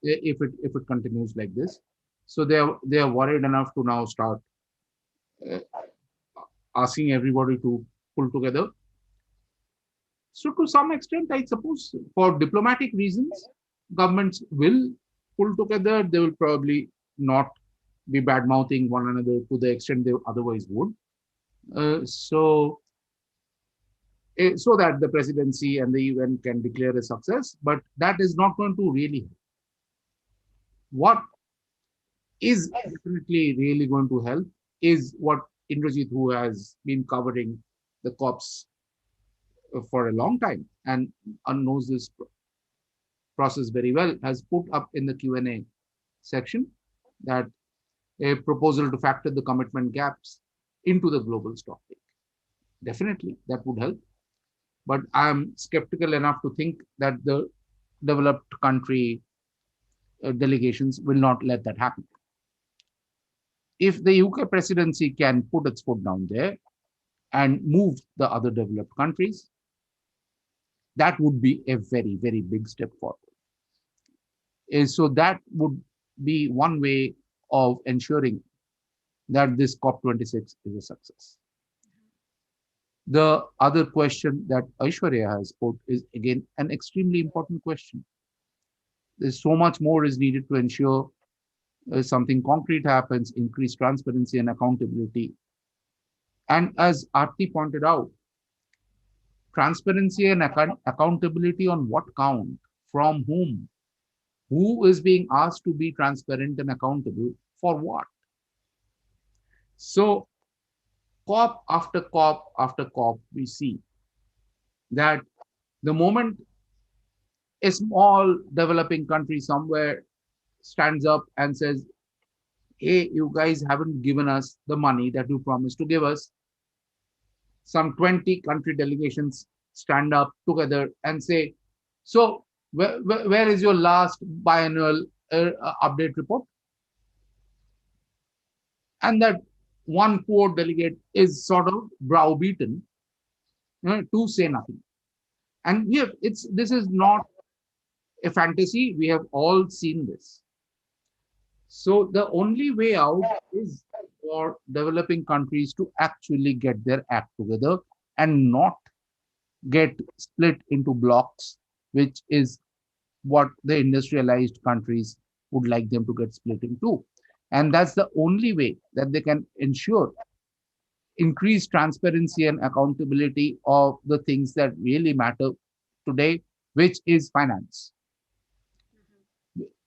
if it continues like this, so they are worried enough to now start asking everybody to pull together. So to some extent, I suppose for diplomatic reasons, governments will pull together. They will probably not be bad-mouthing one another to the extent they otherwise would. So that the presidency and the event can declare a success, but that is not going to really help. What is definitely really going to help is what Indrajit, who has been covering the COPs for a long time and knows this process very well, has put up in the Q&A section that a proposal to factor the commitment gaps into the global stock take. Definitely, that would help. But I'm skeptical enough to think that the developed country delegations will not let that happen. If the UK presidency can put its foot down there and move the other developed countries, that would be a very, very big step forward. So that would be one way of ensuring that this COP26 is a success. The other question that Aishwarya has put is again an extremely important question. There's so much more is needed to ensure something concrete happens, increase transparency and accountability. And as Aarti pointed out, transparency and accountability on what count, from whom, who is being asked to be transparent and accountable for what. So COP after COP after COP, we see that the moment a small developing country somewhere stands up and says, hey, you guys haven't given us the money that you promised to give us, some 20 country delegations stand up together and say, so where is your last biannual update report? And that one poor delegate is sort of browbeaten to say nothing. And this is not a fantasy. We have all seen this. So the only way out is for developing countries to actually get their act together and not get split into blocks, which is what the industrialized countries would like them to get split into. And that's the only way that they can ensure increased transparency and accountability of the things that really matter today, which is finance.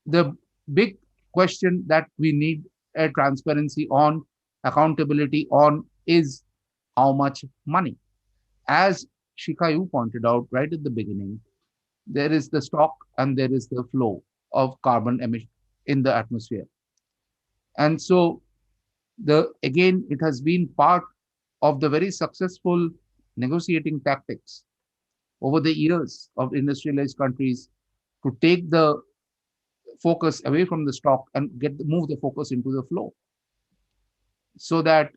The big question that we need a transparency on, accountability on, is how much money. As Shikha, you pointed out right at the beginning, there is the stock and there is the flow of carbon emission in the atmosphere. And so it has been part of the very successful negotiating tactics over the years of industrialized countries to take the focus away from the stock and move the focus into the flow, so that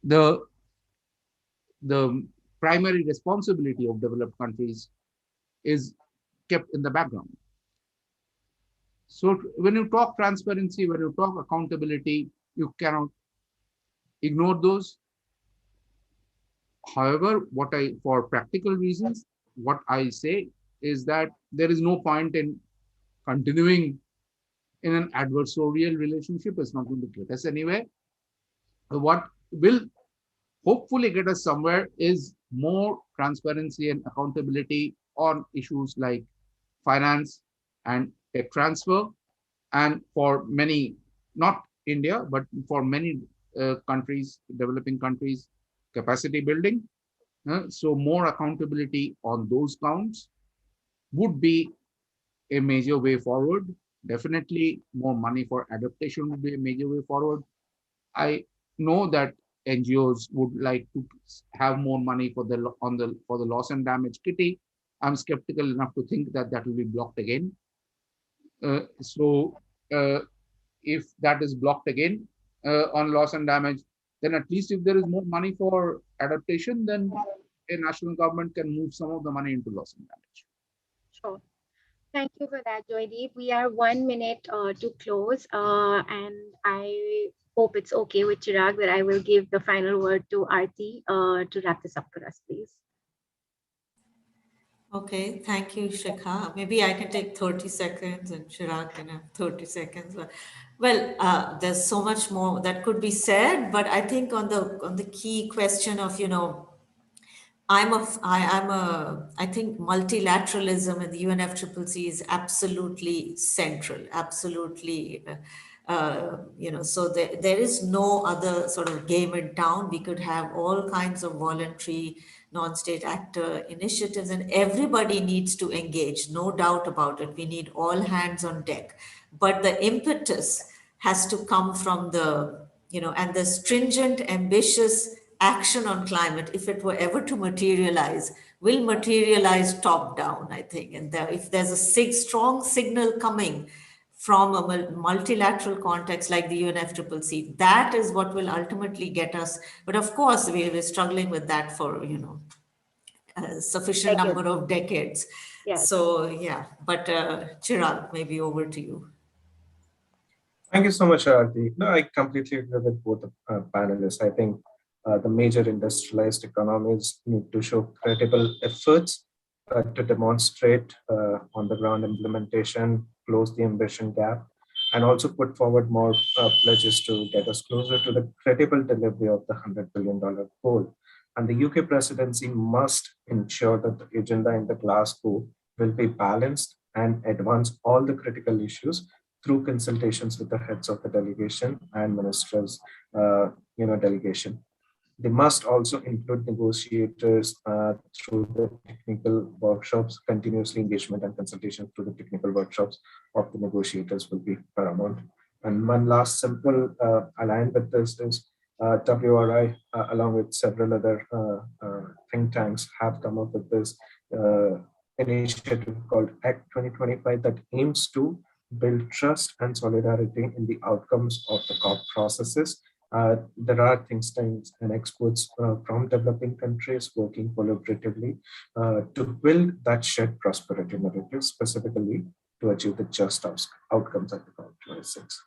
the primary responsibility of developed countries is kept in the background. So when you talk transparency, when you talk accountability, you cannot ignore those. However, for practical reasons, what I say is that there is no point in continuing in an adversarial relationship. It's not going to get us anywhere. What will hopefully get us somewhere is more transparency and accountability on issues like finance and tech transfer. And for many, not India, but for many countries, developing countries, capacity building. So more accountability on those counts would be a major way forward. Definitely more money for adaptation would be a major way forward. I know that NGOs would like to have more money for the loss and damage kitty. I'm skeptical enough to think that will be blocked again. So if that is blocked again on loss and damage, then at least if there is more money for adaptation, then a national government can move some of the money into loss and damage. Sure. Thank you for that, Joydeep. We are 1 minute to close, and I hope it's okay with Chirag that I will give the final word to Aarti to wrap this up for us, please. Okay, thank you, Shikha. Maybe I can take 30 seconds and Chirag can have 30 seconds. Well, there's so much more that could be said, but I think on the key question of, I think multilateralism in the UNFCCC is absolutely central, absolutely, so there is no other sort of game in town. We could have all kinds of voluntary non-state actor initiatives, and everybody needs to engage, no doubt about it. We need all hands on deck. But the impetus has to come from and the stringent, ambitious action on climate, if it were ever to materialize, will materialize top down, I think. And if there's a strong signal coming from a multilateral context like the UNFCCC, that is what will ultimately get us. But of course, we're struggling with that for, a sufficient Decades. number of decades. Yes. So, yeah. But Chirag, maybe over to you. Thank you so much, Aarti. No, I completely agree with both the panelists. I think the major industrialized economies need to show credible efforts to demonstrate on the ground implementation, close the ambition gap, and also put forward more pledges to get us closer to the credible delivery of the $100 billion goal. And the UK presidency must ensure that the agenda in the Glasgow will be balanced and advance all the critical issues through consultations with the heads of the delegation and ministers, delegation. They must also include negotiators through the technical workshops. Continuously engagement and consultation through the technical workshops of the negotiators will be paramount. And one last simple align with this is WRI, along with several other think tanks, have come up with this initiative called Act 2025 that aims to build trust and solidarity in the outcomes of the COP processes. There are think tanks and experts from developing countries working collaboratively to build that shared prosperity narrative, specifically to achieve the just outcomes at the COP26.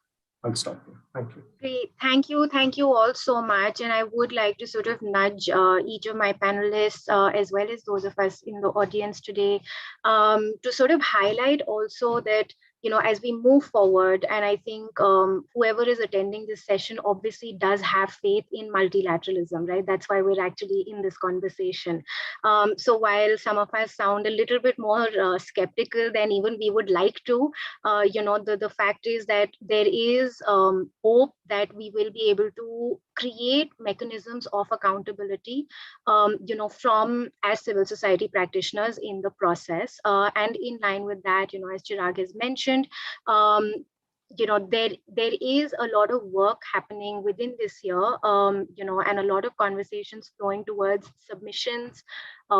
I'll stop here. Thank you. Great. Thank you all so much. And I would like to sort of nudge each of my panelists, as well as those of us in the audience today, to sort of highlight also that, as we move forward, and I think whoever is attending this session obviously does have faith in multilateralism, right? That's why we're actually in this conversation. So while some of us sound a little bit more skeptical than even we would like to, the fact is that there is hope that we will be able to create mechanisms of accountability, from as civil society practitioners in the process. And in line with that, as Chirag has mentioned, there is a lot of work happening within this year, and a lot of conversations flowing towards submissions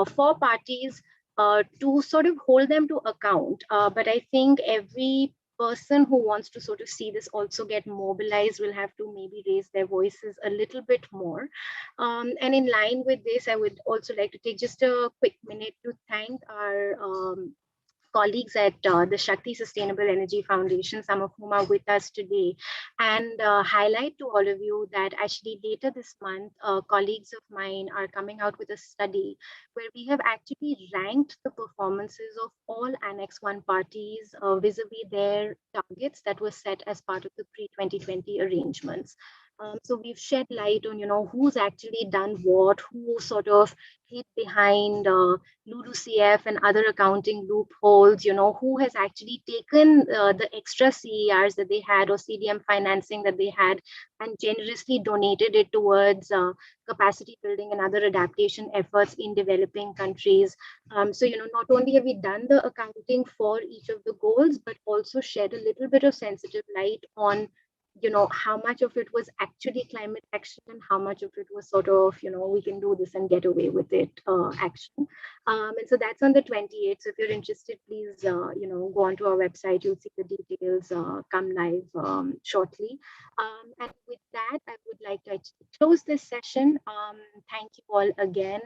for parties to sort of hold them to account. But I think every person who wants to sort of see this also get mobilized will have to maybe raise their voices a little bit more. And in line with this, I would also like to take just a quick minute to thank our colleagues at the Shakti Sustainable Energy Foundation, some of whom are with us today, and highlight to all of you that actually later this month, colleagues of mine are coming out with a study where we have actually ranked the performances of all Annex 1 parties vis-a-vis their targets that were set as part of the pre-2020 arrangements. So we've shed light on, who's actually done what, who sort of hid behind LULUCF and other accounting loopholes, who has actually taken the extra CERs that they had or CDM financing that they had and generously donated it towards capacity building and other adaptation efforts in developing countries. So, not only have we done the accounting for each of the goals, but also shed a little bit of sensitive light on how much of it was actually climate action and how much of it was sort of, we can do this and get away with it action. And so that's on the 28th. So if you're interested, please, go onto our website. You'll see the details come live shortly. And with that, I would like to close this session. Thank you all again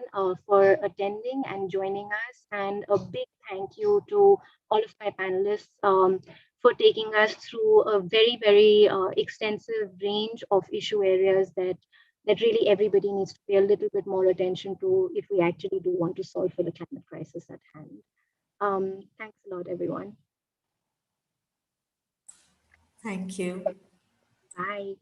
for attending and joining us. And a big thank you to all of my panelists for taking us through a very, very extensive range of issue areas that really everybody needs to pay a little bit more attention to if we actually do want to solve for the climate crisis at hand. Thanks a lot, everyone. Thank you. Bye.